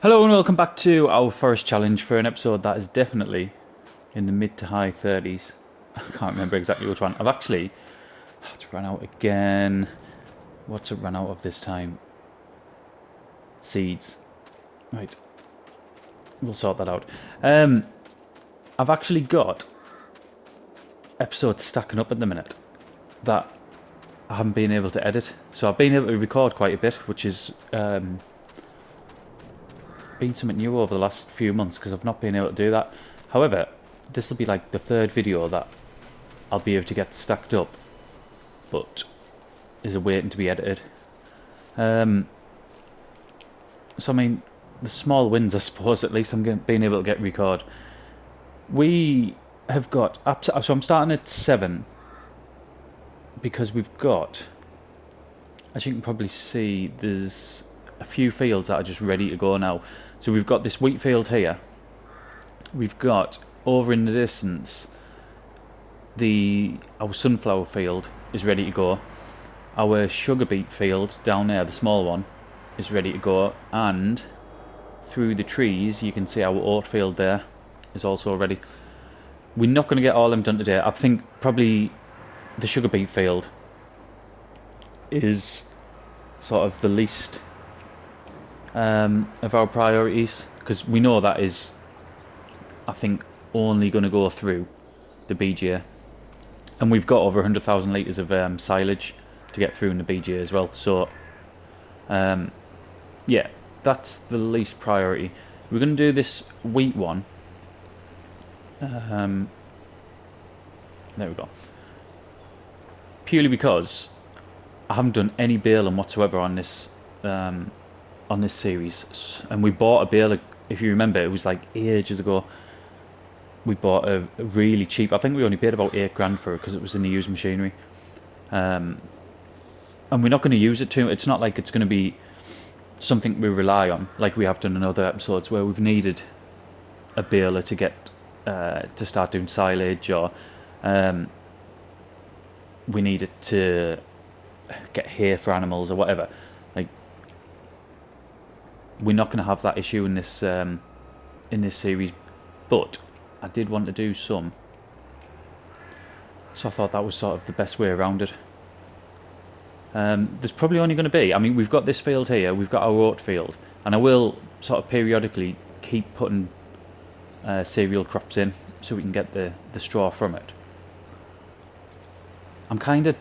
Hello and welcome back to our forest challenge for an episode that is definitely in the mid to high 30s. I can't remember exactly which one. I've actually it's run out again. What's it run out of this time? Seeds. Right. We'll sort that out. I've actually got episodes stacking up at the minute that I haven't been able to edit. So I've been able to record quite a bit, which is been something new over the last few months because I've not been able to do that. However, this will be like the third video that I'll be able to get stacked up, but is awaiting to be edited. So I mean, the small wins, I suppose. At least I'm being able to get record. We have got so I'm starting at 7 because we've got, as you can probably see, there's a few fields that are just ready to go now. So we've got this wheat field here. We've got over in the distance our sunflower field is ready to go. Our sugar beet field down there, the small one, is ready to go, and through the trees you can see our oat field there is also ready. We're not going to get all of them done today. I think probably the sugar beet field is sort of the least of our priorities, because we know that is, I think, only going to go through the BJ, and we've got over 100,000 litres of silage to get through in the BJ as well. So yeah, that's the least priority. We're going to do this wheat one. There we go. Purely because I haven't done any baling whatsoever on this series, and we bought a baler. If you remember, it was like ages ago. We bought a really cheap. I think we only paid about £8 for it because it was in the used machinery. And we're not going to use it too. It's not like it's going to be something we rely on, like we have done in other episodes where we've needed a baler to get to start doing silage, or we needed to get hay for animals or whatever. Like, we're not going to have that issue in this series, but I did want to do some, so I thought that was sort of the best way around it. There's probably only going to be, I mean, we've got this field here, we've got our oat field, and I will sort of periodically keep putting cereal crops in so we can get the straw from it. I'm kind of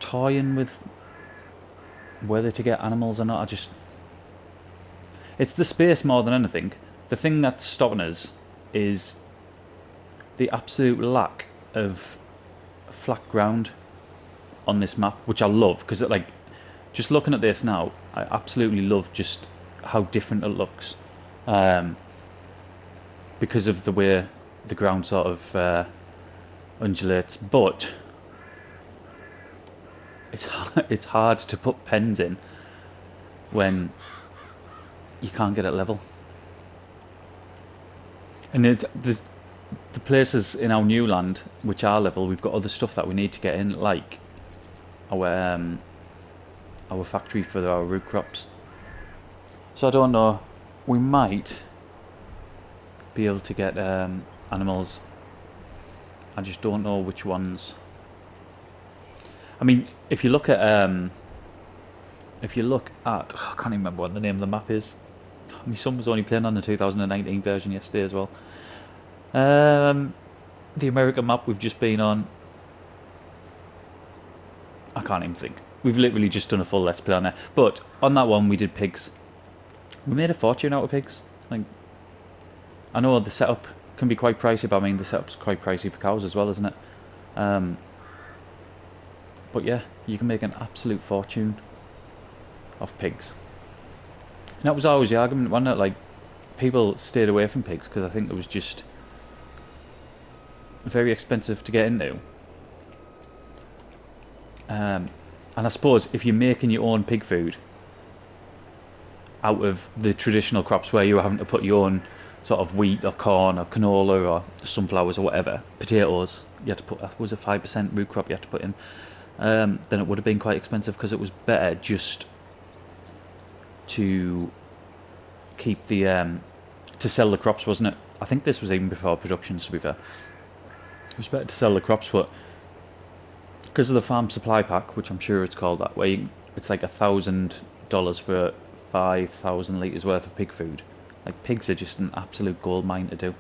toying with whether to get animals or not. It's the space more than anything. The thing that's stopping us is the absolute lack of flat ground on this map, which I love, because like, just looking at this now, I absolutely love just how different it looks, because of the way the ground sort of undulates. But it's hard to put pens in when you can't get it level. And there's the places in our new land which are level. We've got other stuff that we need to get in, like our factory for our root crops. So I don't know, we might be able to get animals. I just don't know which ones. I mean, if you look at I can't even remember what the name of the map is. My son was only playing on the 2019 version yesterday as well. The American map we've just been on, I can't even think. We've literally just done a full let's play on there. But on that one we did pigs. We made a fortune out of pigs. Like, I know the setup can be quite pricey, but I mean the setup's quite pricey for cows as well, isn't it? But yeah, you can make an absolute fortune off pigs. And that was always the argument, wasn't it? Like, people stayed away from pigs because I think it was just very expensive to get into. And I suppose if you're making your own pig food out of the traditional crops where you're having to put your own sort of wheat or corn or canola or sunflowers or whatever, potatoes, you had to put, was a 5% root crop you had to put in, then it would have been quite expensive, because it was better just to keep the to sell the crops, wasn't it? I think this was even before productions, to be fair. It was better to sell the crops, but because of the farm supply pack, which I'm sure it's called that way, it's like $1,000 for 5,000 litres worth of pig food. Like, pigs are just an absolute gold mine to do.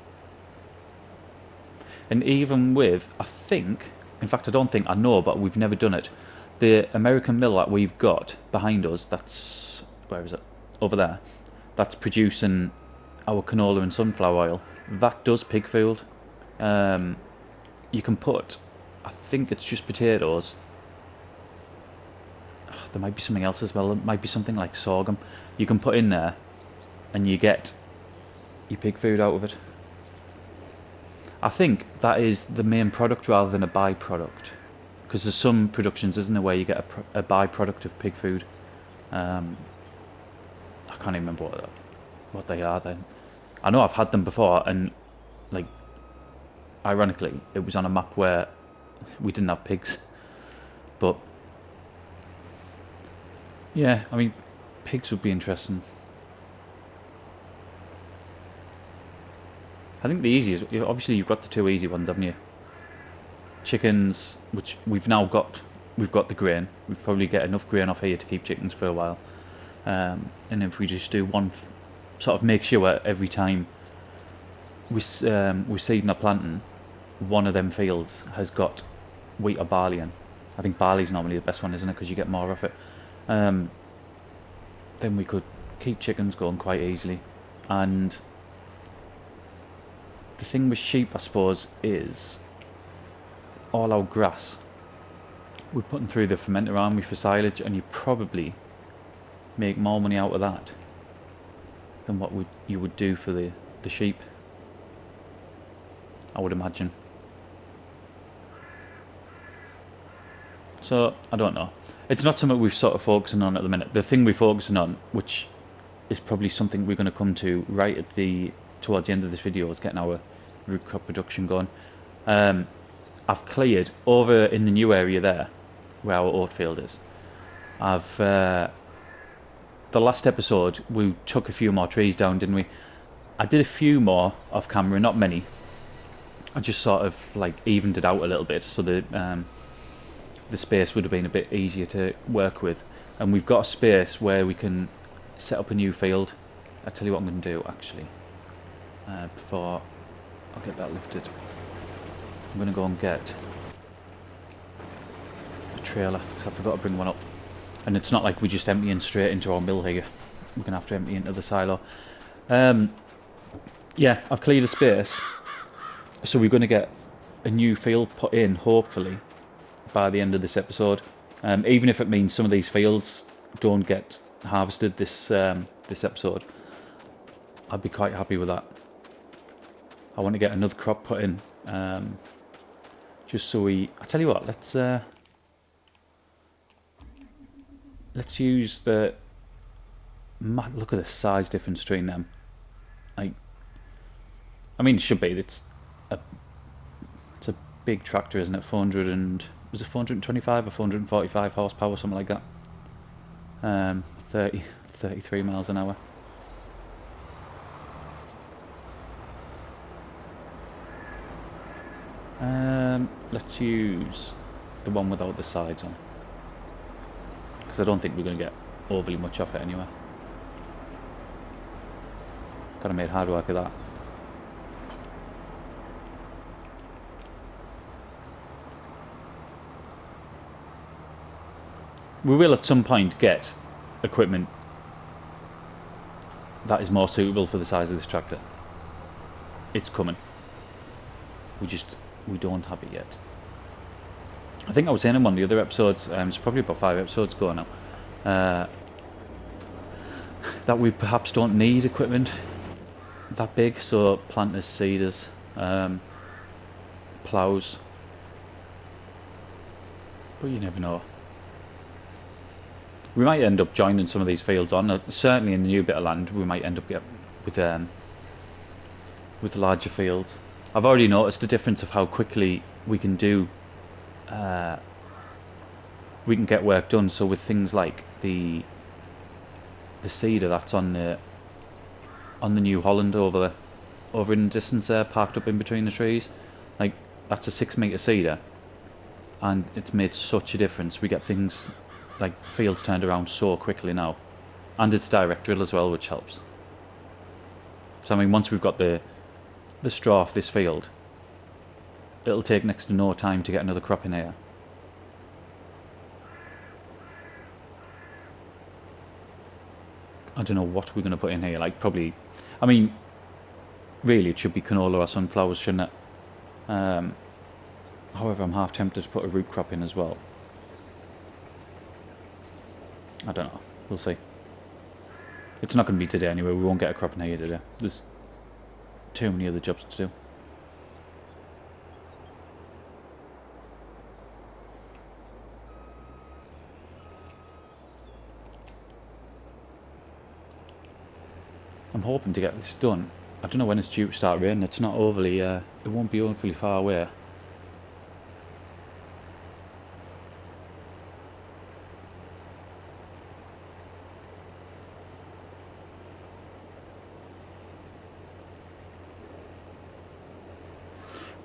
And even with, I think, in fact I don't think, I know, but we've never done it, the American mill that we've got behind us, that's, where is it? Over there. That's producing our canola and sunflower oil. That does pig food. You can put, I think it's just potatoes. There might be something else as well. It might be something like sorghum. You can put in there, and you get your pig food out of it. I think that is the main product rather than a byproduct, because there's some productions, isn't there, where you get a byproduct of pig food. I can't even remember what they are then. I know I've had them before, and like, ironically, it was on a map where we didn't have pigs. But yeah, I mean, pigs would be interesting. I think the easiest, obviously you've got the two easy ones, haven't you? Chickens, which we've got the grain. We probably get enough grain off here to keep chickens for a while. And if we just do one, sort of make sure every time we're seeding or planting, one of them fields has got wheat or barley in. I think barley's normally the best one, isn't it? Because you get more of it. Then we could keep chickens going quite easily. And the thing with sheep, I suppose, is all our grass we're putting through the fermenter army for silage, and you probably make more money out of that than what you would do for the sheep, I would imagine. So I don't know, it's not something we're sort of focusing on at the minute. The thing we're focusing on, which is probably something we're going to come to right at towards the end of this video, is getting our root crop production going. I've cleared over in the new area there where our oat field is. The last episode we took a few more trees down, didn't we? I did a few more off camera, not many. I just sort of like evened it out a little bit so that the space would have been a bit easier to work with. And we've got a space where we can set up a new field. I'll tell you what I'm going to do actually, before I'll get that lifted. I'm going to go and get a trailer, because I forgot to bring one up. And it's not like we're just emptying straight into our mill here. We're going to have to empty into the silo. Yeah, I've cleared a space. So we're going to get a new field put in, hopefully, by the end of this episode. Even if it means some of these fields don't get harvested this episode, I'd be quite happy with that. I want to get another crop put in. Just so I tell you what, let's use the, look at the size difference between them. I mean, it should be, it's a big tractor, isn't it? 425 or 445 horsepower, something like that. 33 miles an hour. Let's use the one without the sides on, because I don't think we're going to get overly much off it anyway. Gotta make hard work of that. We will at some point get equipment that is more suitable for the size of this tractor. It's coming. We don't have it yet. I think I was saying in one of the other episodes, it's probably about 5 episodes ago now, that we perhaps don't need equipment that big, so planters, seeders, ploughs, but you never know. We might end up joining some of these fields on, certainly in the new bit of land we might end up with larger fields. I've already noticed the difference of how quickly we can do, we can get work done. So with things like the the cedar that's on the New Holland over in the distance there, parked up in between the trees. Like, that's a 6 metre cedar, and it's made such a difference. We get things like fields turned around so quickly now, and it's direct drill as well, which helps. So I mean, once we've got the straw off this field, it'll take next to no time to get another crop in here. I don't know what we're going to put in here, like probably, I mean, really it should be canola or sunflowers, shouldn't it? However, I'm half tempted to put a root crop in as well. I don't know, we'll see. It's not going to be today anyway, we won't get a crop in here today. There's too many other jobs to do. I'm hoping to get this done. I don't know when it's due to start raining. It's not overly, it won't be overly far away.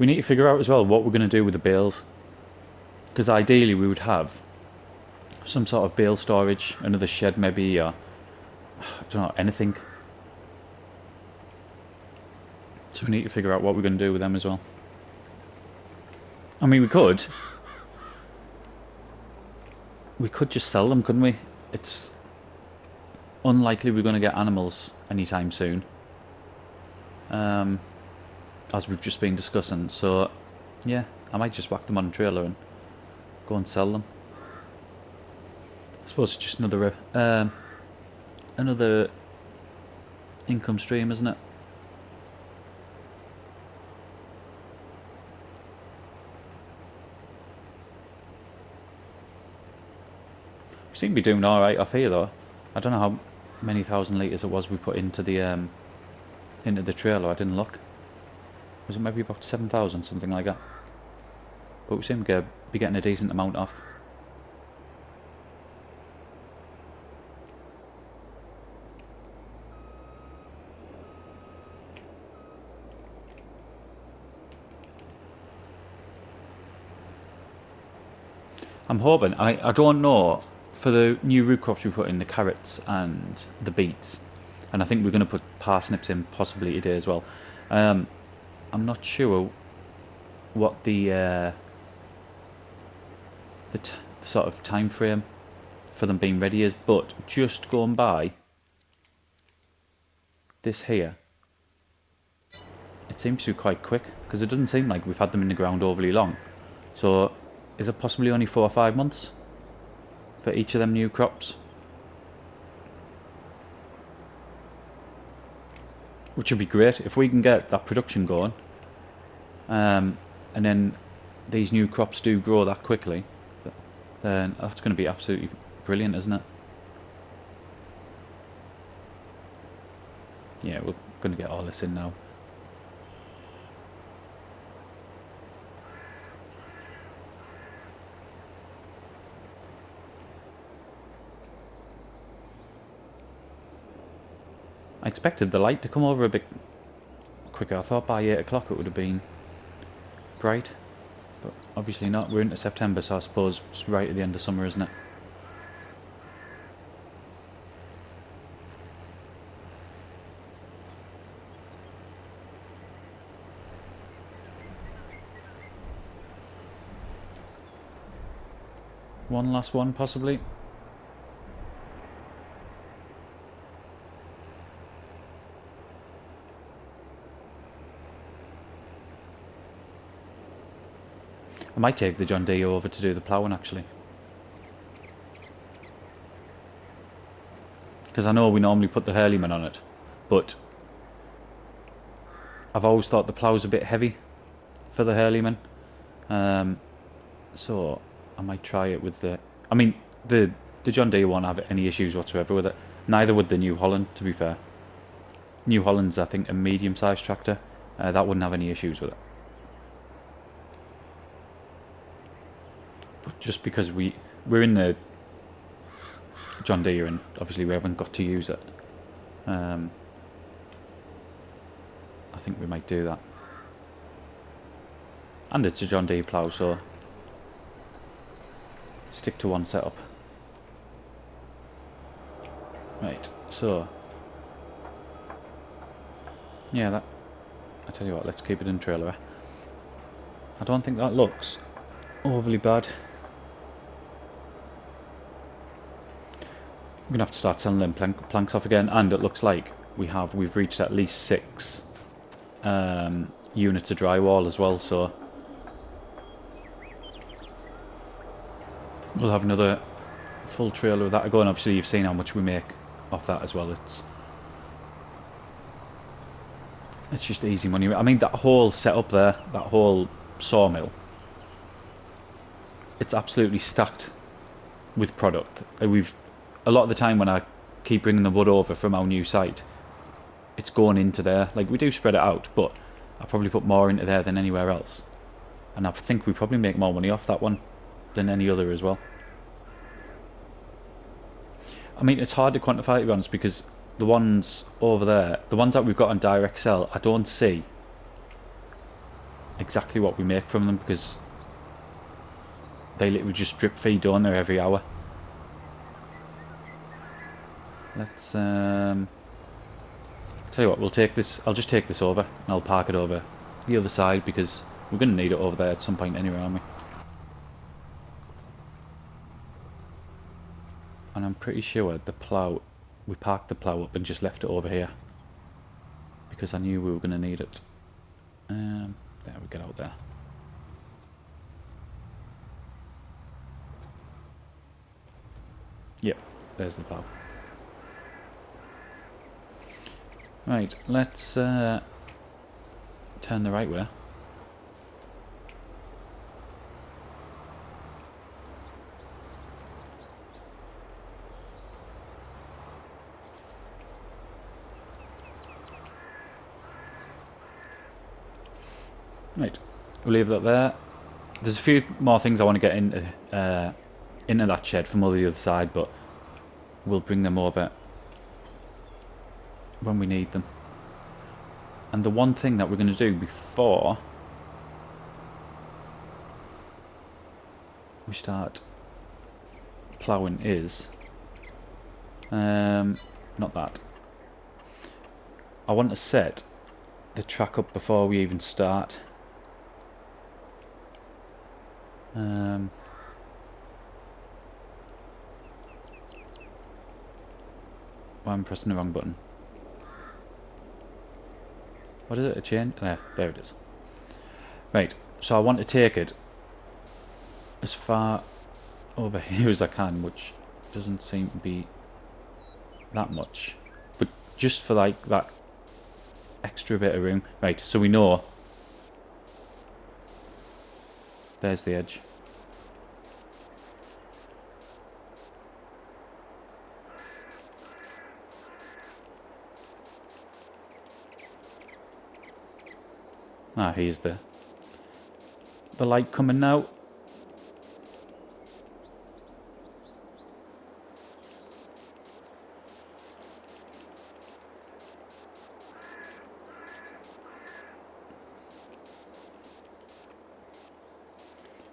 We need to figure out as well what we're going to do with the bales, because ideally we would have some sort of bale storage, another shed maybe, or I don't know, anything. So we need to figure out what we're going to do with them as well. I mean, we could just sell them, couldn't we? It's unlikely we're going to get animals anytime soon, as we've just been discussing. So yeah, I might just whack them on a trailer and go and sell them. I suppose it's just another income stream, isn't it? We seem to be doing alright off here though. I don't know how many thousand litres it was we put into the trailer. I didn't look. Was it maybe about 7,000, something like that? But we seem to be getting a decent amount off. I'm hoping, I don't know, for the new root crops we put in, the carrots and the beets, and I think we're going to put parsnips in possibly today as well. I'm not sure what the sort of time frame for them being ready is, but just going by this here, it seems to be quite quick, because it doesn't seem like we've had them in the ground overly long. So is it possibly only 4 or 5 months for each of them new crops? Which would be great if we can get that production going, and then these new crops do grow that quickly, then that's going to be absolutely brilliant, isn't it? Yeah, we're going to get all this in now. I expected the light to come over a bit quicker. I thought by 8 o'clock it would have been bright, but obviously not. We're into September, so I suppose it's right at the end of summer, isn't it? One last one, possibly. I might take the John Deere over to do the ploughing, actually, because I know we normally put the Hurleyman on it, but I've always thought the plough's a bit heavy for the Hurleyman, so I might try it with the... I mean, the John Deere won't have any issues whatsoever with it. Neither would the New Holland, to be fair. New Holland's, I think, a medium-sized tractor. That wouldn't have any issues with it. But just because we're in the John Deere, and obviously we haven't got to use it. I think we might do that. And it's a John Deere plough, so stick to one setup. Right, so yeah, that, I tell you what, let's keep it in trailer. I don't think that looks overly bad. I'm gonna have to start selling them planks off again, and it looks like we've reached at least 6 units of drywall as well, so we'll have another full trailer of that to go. And obviously you've seen how much we make off that as well. It's just easy money. I mean, that whole setup there, that whole sawmill, it's absolutely stacked with product. A lot of the time when I keep bringing the wood over from our new site, it's going into there. Like, we do spread it out, but I probably put more into there than anywhere else, and I think we probably make more money off that one than any other as well. I mean, it's hard to quantify, to be honest, because the ones over there, the ones that we've got on direct sell, I don't see exactly what we make from them, because they literally just drip feed on there every hour. Let's tell you what, we'll take this. I'll just take this over and I'll park it over the other side, because we're going to need it over there at some point anyway, aren't we? And I'm pretty sure the plough, we parked the plough up and just left it over here because I knew we were going to need it. There, we get out there. Yep, there's the plough. Right, let's turn the right way. Right, we'll leave that there. There's a few more things I want to get into that shed from the other side, but we'll bring them over when we need them. And the one thing that we're going to do before we start ploughing is not that. I want to set the track up before we even start. Well, I'm pressing the wrong button. What is it? A chain? There it is. Right, so I want to take it as far over here as I can, which doesn't seem to be that much, but just for like that extra bit of room. Right, so we know there's the edge. Ah, here's the light coming now.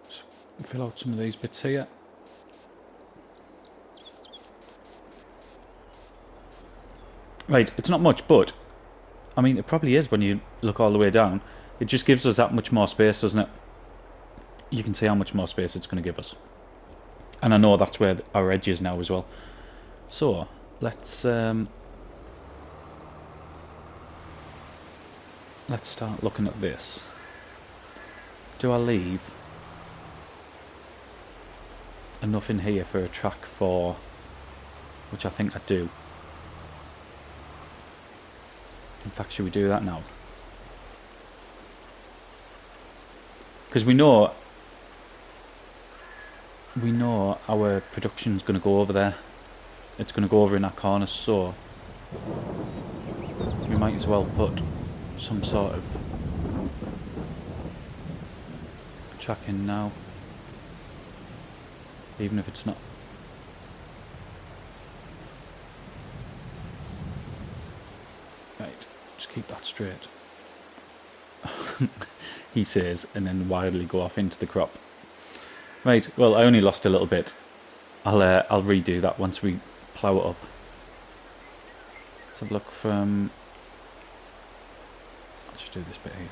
Just fill out some of these bits here. Right, it's not much, but I mean, it probably is when you look all the way down. It just gives us that much more space, doesn't it? You can see how much more space it's going to give us. And I know that's where our edge is now as well. So, let's start looking at this. Do I leave enough in here for a track for, which I think I do. In fact, should we do that now? Because we know our production's going to go over there. It's going to go over in that corner, so we might as well put some sort of track in now, even if it's not Keep that straight. He says, and then wildly go off into the crop. Right, well, I only lost a little bit. I'll redo that once we plough it up. Let's have a look from... Let's just do this bit here.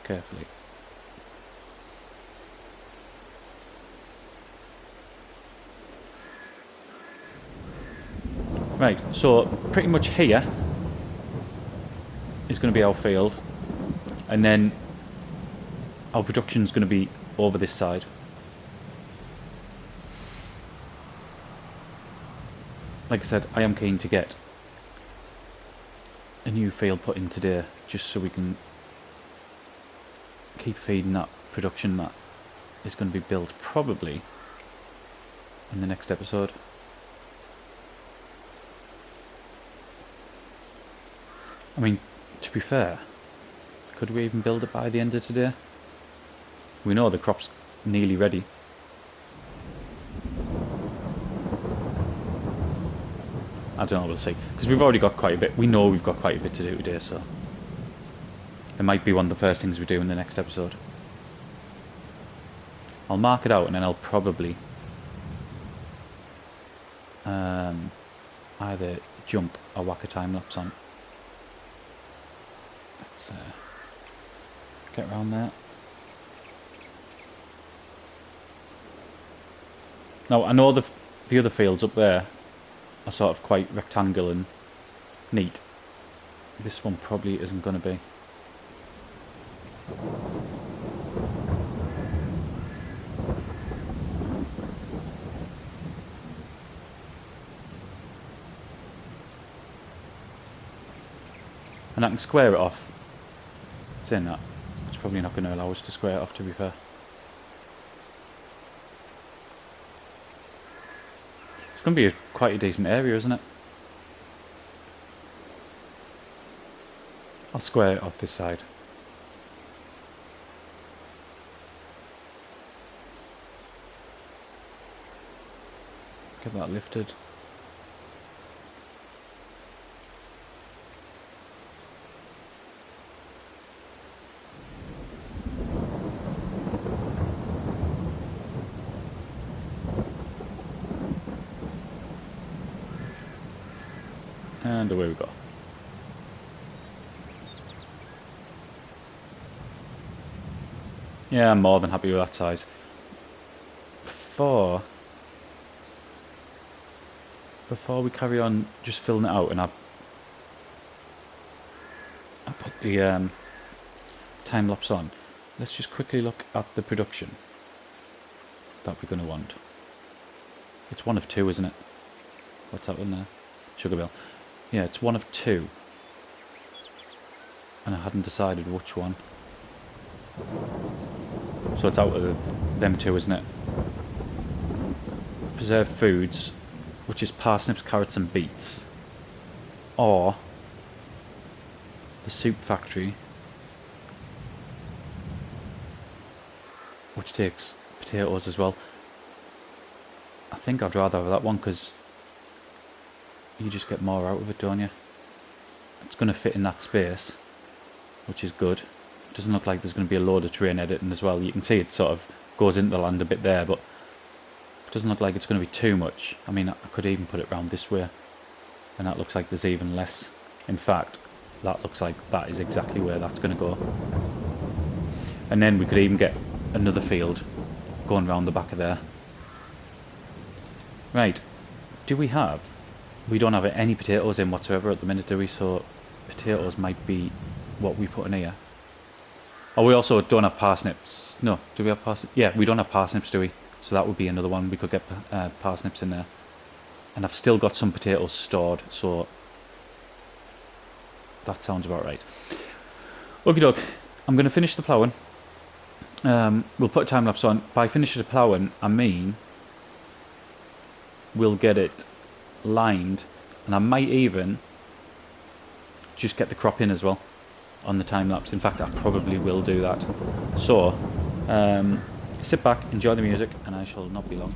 Carefully. Right, so pretty much here is going to be our field, and then our production is going to be over this side. Like I said, I am keen to get a new field put in today, just so we can keep feeding that production that is going to be built probably in the next episode. I mean, to be fair, could we even build it by the end of today? We know the crop's nearly ready. I don't know, we'll see. Because we've already got quite a bit. We know we've got quite a bit to do today, so it might be one of the first things we do in the next episode. I'll mark it out and then I'll probably either jump or whack a time lapse on. Let's get around there. Now I know the other fields up there are sort of quite rectangular and neat. This one probably isn't going to be. And I can square it off. Saying that, it's probably not going to allow us to square it off, to be fair. It's going to be quite a decent area, isn't it? I'll square it off this side. Get that lifted. And away we go. Yeah, I'm more than happy with that size. Before we carry on just filling it out, and I put the time lapse on, let's just quickly look at the production that we're going to want. It's one of two, isn't it? What's that one there? Sugar bill. Yeah, it's one of two. And I hadn't decided which one. So it's out of them two, isn't it? Preserved foods, which is parsnips, carrots and beets. Or the soup factory, which takes potatoes as well. I think I'd rather have that one because you just get more out of it, don't you? It's going to fit in that space, which is good. It doesn't look like there's going to be a load of terrain editing as well. You can see it sort of goes into the land a bit there, but it doesn't look like it's going to be too much. I mean, I could even put it round this way, and that looks like there's even less. In fact, that looks like that is exactly where that's going to go. And then we could even get another field going round the back of there. Right, do we have... We don't have any potatoes in whatsoever at the minute, do we? So potatoes might be what we put in here. Oh, we also don't have parsnips. No, do we have parsnips? Yeah, we don't have parsnips, do we? So that would be another one. We could get parsnips in there. And I've still got some potatoes stored, so that sounds about right. Okie doke, I'm going to finish the ploughing. We'll put a time lapse on. By finishing the ploughing, I mean we'll get it lined, and I might even just get the crop in as well on the time lapse. In fact, I probably will do that. So sit back, enjoy the music, and I shall not be long.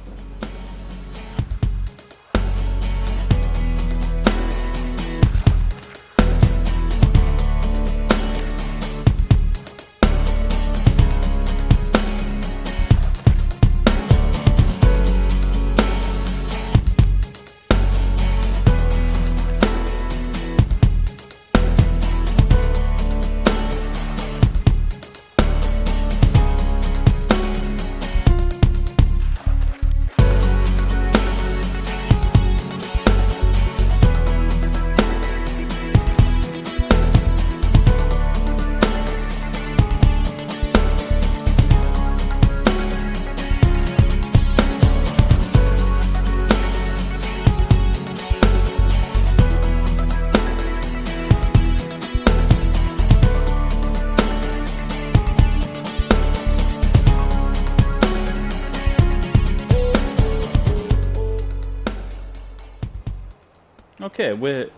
Okay, we're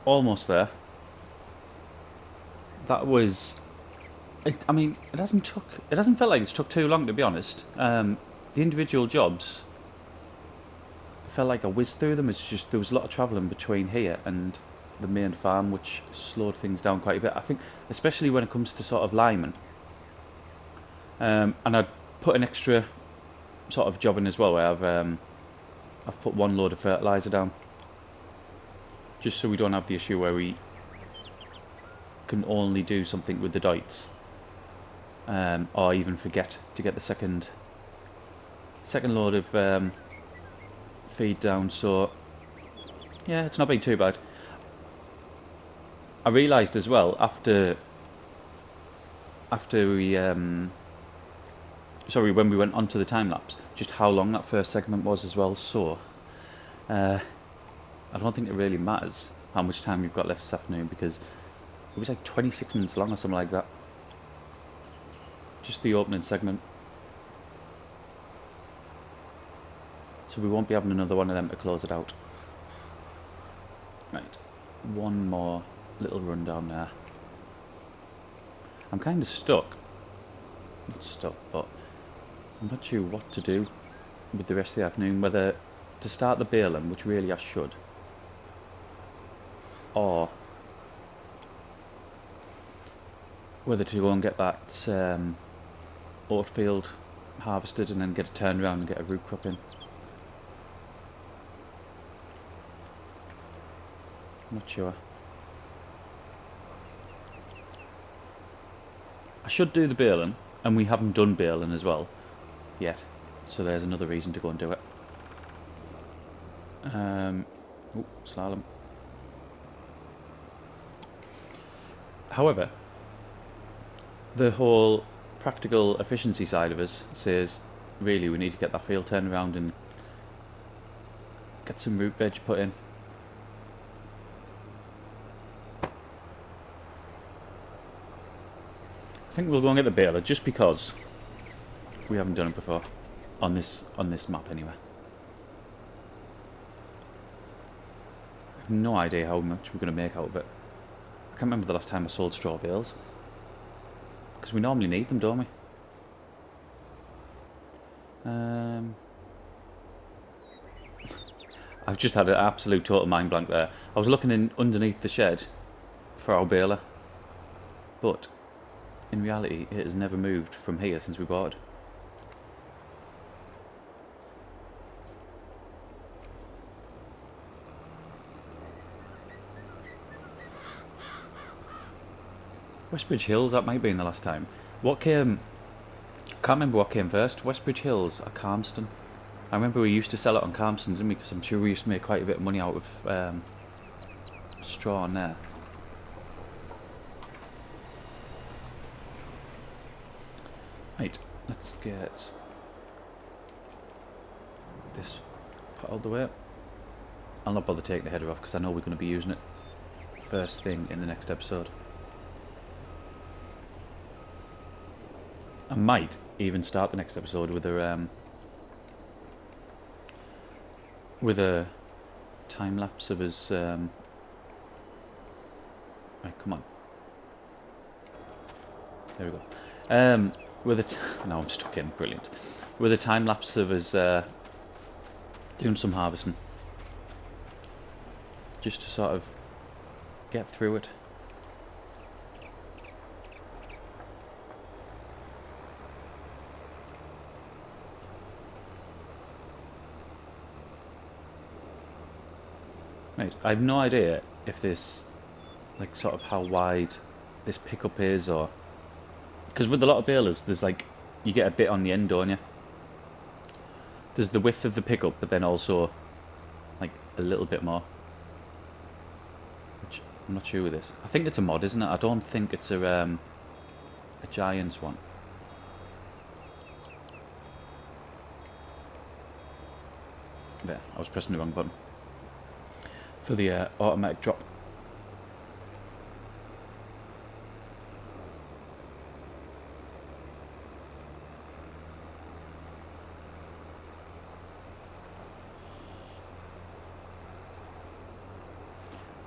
almost there. That was... I mean, it hasn't felt like it's took too long, to be honest. The individual jobs felt like I whizzed through them. It's just there was a lot of travelling between here and the main farm, which slowed things down quite a bit. I think, especially when it comes to sort of linemen. And I'd put an extra sort of job in as well, where I've put one load of fertiliser down, just so we don't have the issue where we can only do something with the dites, or even forget to get the second load of feed down. So yeah, it's not been too bad. I realised as well after we sorry, when we went onto the time lapse, just how long that first segment was as well. So uh, I don't think it really matters how much time you've got left this afternoon, because it was like 26 minutes long or something like that. Just the opening segment. So we won't be having another one of them to close it out. Right, one more little run down there. I'm kind of stuck. Not stuck, but I'm not sure what to do with the rest of the afternoon. Whether to start the baling, which really I should, or whether to go and get that oat field harvested and then get a turnaround and get a root crop in. I'm not sure. I should do the baling, and we haven't done baling as well yet, so there's another reason to go and do it. Oh, slalom. However, the whole practical efficiency side of us says really we need to get that field turned around and get some root veg put in. I think we'll go and get the baler just because we haven't done it before on this map anyway. I have no idea how much we're going to make out of it. I can't remember the last time I sold straw bales, because we normally need them, don't we? I've just had an absolute total mind blank there. I was looking in underneath the shed for our baler, but in reality it has never moved from here since we bought it. Westbridge Hills, that might be in the last time. What came... I can't remember what came first, Westbridge Hills or Calmston. I remember we used to sell it on Calmston, didn't we? Because I'm sure we used to make quite a bit of money out of straw on there. Right, let's get this put out the way. I'll not bother taking the header off because I know we're going to be using it first thing in the next episode. I might even start the next episode with a time lapse of us. Right, come on. There we go. With a no, I'm stuck in. Brilliant. With a time lapse of us doing some harvesting, just to sort of get through it. Right, I have no idea if this, like, sort of how wide this pickup is, or because with a lot of balers, there's like you get a bit on the end, don't you? There's the width of the pickup, but then also like a little bit more. Which I'm not sure with this. I think it's a mod, isn't it? I don't think it's a Giants one. There, I was pressing the wrong button for the automatic drop.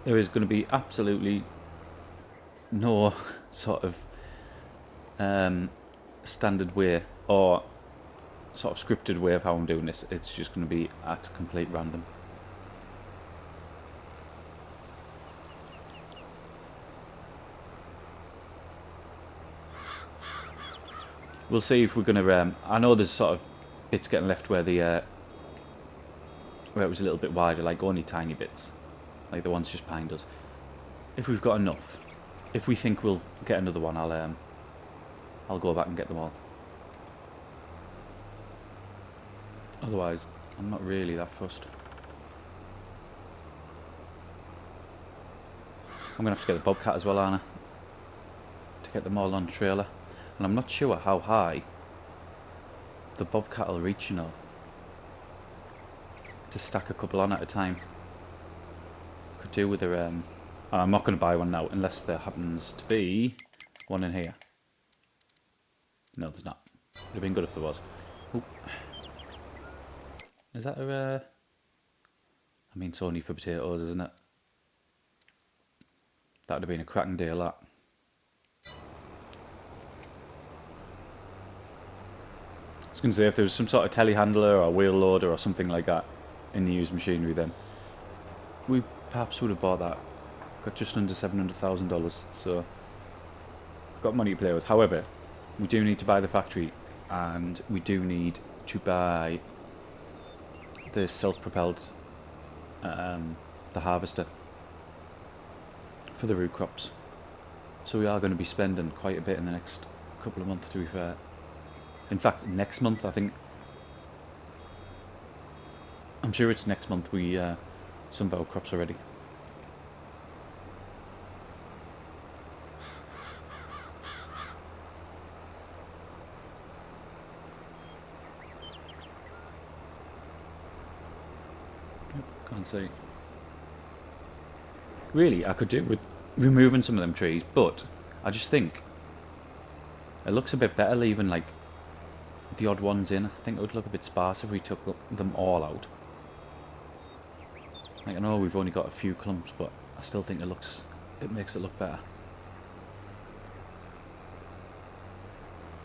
there is going to be absolutely no sort of standard way or sort of scripted way of how I'm doing this. It's just going to be at complete random. We'll see if we're going to... I know there's sort of bits getting left where the where it was a little bit wider, like only tiny bits, like the ones just behind us. If we've got enough, if we think we'll get another one, I'll go back and get them all. Otherwise, I'm not really that fussed. I'm gonna have to get the bobcat as well, aren't I? To get them all on the trailer. And I'm not sure how high the bobcat will reach, you know, to stack a couple on at a time. Could do with a I'm not going to buy one now unless there happens to be one in here. No, there's not. Would have been good if there was. Ooh. Is that a I mean, it's only for potatoes, isn't it? That would have been a cracking deal, that. I was going to say, if there was some sort of telehandler or wheel loader or something like that in the used machinery, then we perhaps would have bought that. Got just under $700,000, so we've got money to play with. However, we do need to buy the factory, and we do need to buy the self-propelled, the harvester for the root crops. So we are going to be spending quite a bit in the next couple of months, to be fair. In fact, next month, I think. I'm sure it's next month we some of our crops are ready. Yep, can't see. Really, I could do with removing some of them trees, but I just think it looks a bit better leaving like the odd ones in. I think it would look a bit sparse if we took them all out. Like, I know we've only got a few clumps, but I still think it makes it look better.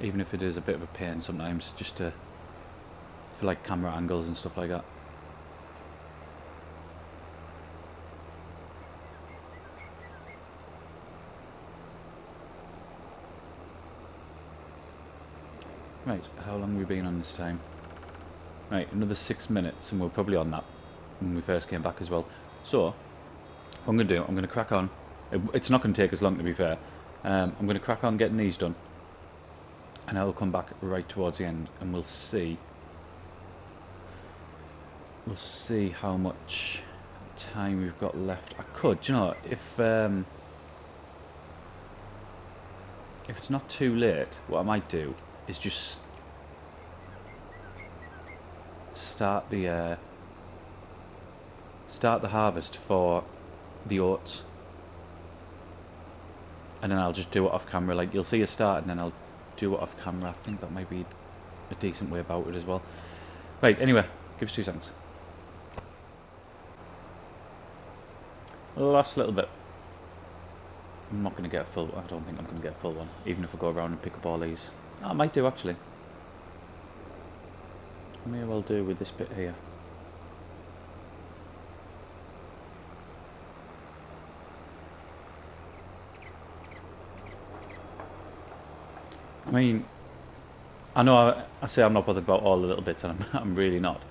Even if it is a bit of a pain sometimes, just for like camera angles and stuff like that. Right, how long have we been on this time? Right, another 6 minutes, and we're probably on that when we first came back as well. So, what I'm going to do, I'm going to crack on. It's not going to take as long, to be fair. I'm going to crack on getting these done, and I'll come back right towards the end, and we'll see. We'll see how much time we've got left. I could, do you know, if it's not too late, what I might do is just start the harvest for the oats, and then I'll just do it off camera. Like, you'll see it start and then I'll do it off camera. I think that might be a decent way about it as well. Right, anyway, give us 2 seconds. Last little bit. I'm not going to get a full. I don't think I'm going to get a full one, even if I go around and pick up all these. Oh, I might do, actually. I may well do with this bit here. I mean, I know I say I'm not bothered about all the little bits, and I'm really not.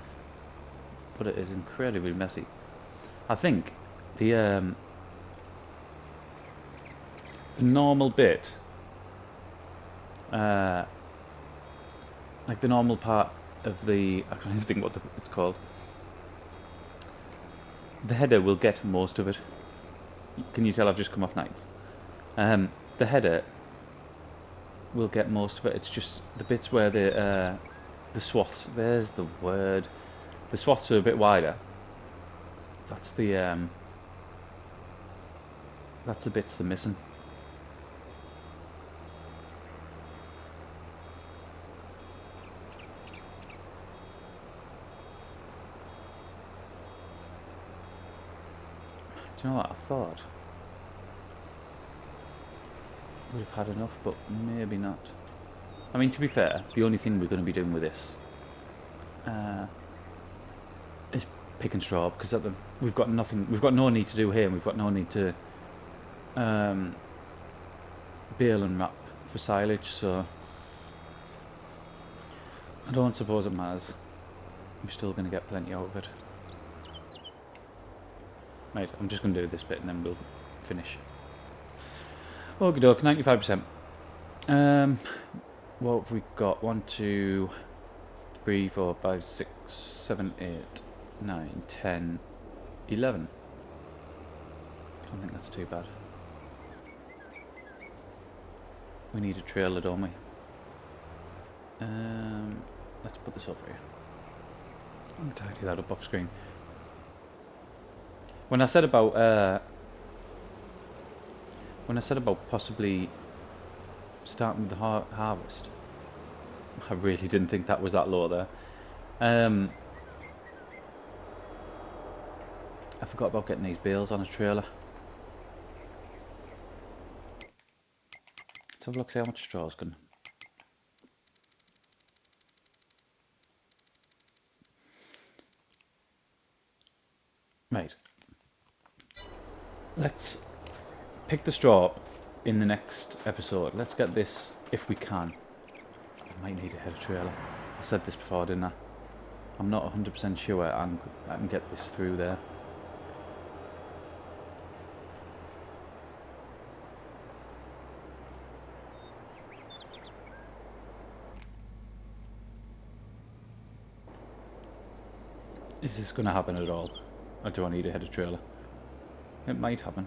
But it is incredibly messy. I think the normal bit, like the normal part of the, I can't even think what it's called. The header will get most of it. Can you tell I've just come off nights? The header will get most of it. It's just the bits where the swaths. There's the word. The swaths are a bit wider. That's the bits they're missing. Do you know what? I thought we'd have had enough, but maybe not. I mean, to be fair, the only thing we're going to be doing with this is pick and straw, because we've got nothing. We've got no need to do here, and we've got no need to bale and wrap for silage. So I don't suppose it matters. We're still going to get plenty out of it. Right, I'm just going to do this bit and then we'll finish. Okie doke, 95%. What have we got? 1, 2, 3, 4, 5, 6, 7, 8, 9, 10, 11. I don't think that's too bad. We need a trailer, don't we? Let's put this over here. I'm going to tidy that up off screen. When I said about possibly starting with the harvest, I really didn't think that was that low there. I forgot about getting these bales on a trailer. Let's have a look, see how much straw is going. Right. Let's pick the straw up in the next episode. Let's get this, if we can. I might need a header trailer. I said this before, didn't I? I'm not 100% sure I can get this through there. Is this going to happen at all? Or do I need a header trailer? It might happen.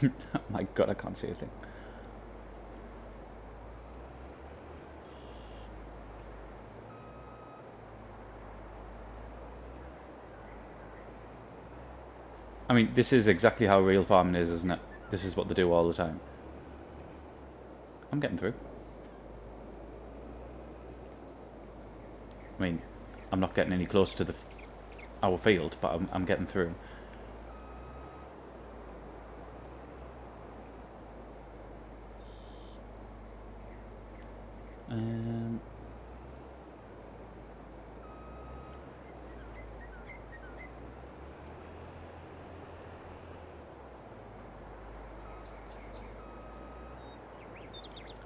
Oh my god, I can't see a thing. I mean, this is exactly how real farming is, isn't it? This is what they do all the time. I'm getting through. I mean, I'm not getting any closer to our field, but I'm getting through.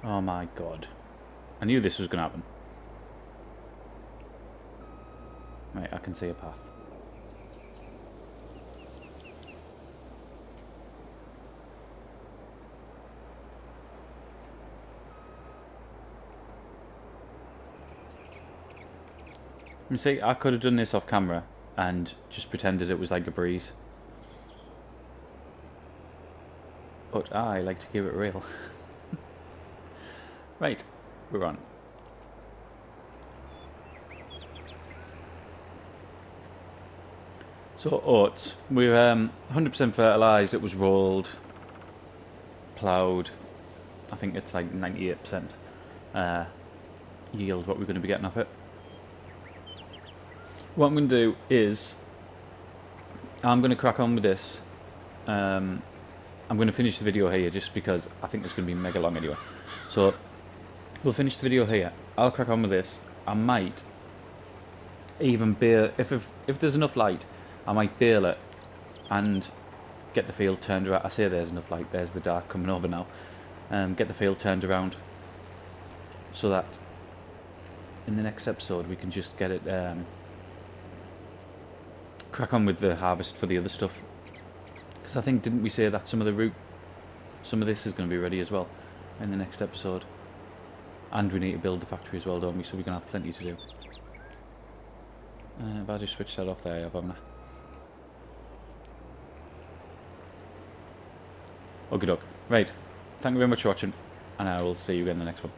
Oh my god. I knew this was going to happen. Right, I can see a path. You see, I could have done this off camera and just pretended it was like a breeze. But I like to keep it real. Right, we're on. So oats, we're 100% fertilised, it was rolled, ploughed. I think it's like 98% yield what we're going to be getting off it. What I'm going to do is, I'm going to crack on with this. I'm going to finish the video here just because I think it's going to be mega long anyway. So we'll finish the video here. I'll crack on with this. I might even bale, if there's enough light, I might bale it and get the field turned around. I say there's enough light, there's the dark coming over now. Get the field turned around so that in the next episode we can just get it, crack on with the harvest for the other stuff. Because I think, didn't we say that some of this is going to be ready as well in the next episode? And we need to build the factory as well, don't we? So we're going to have plenty to do. If I just switch that off there, haven't I? Okie doke. Right. Thank you very much for watching, and I will see you again in the next one.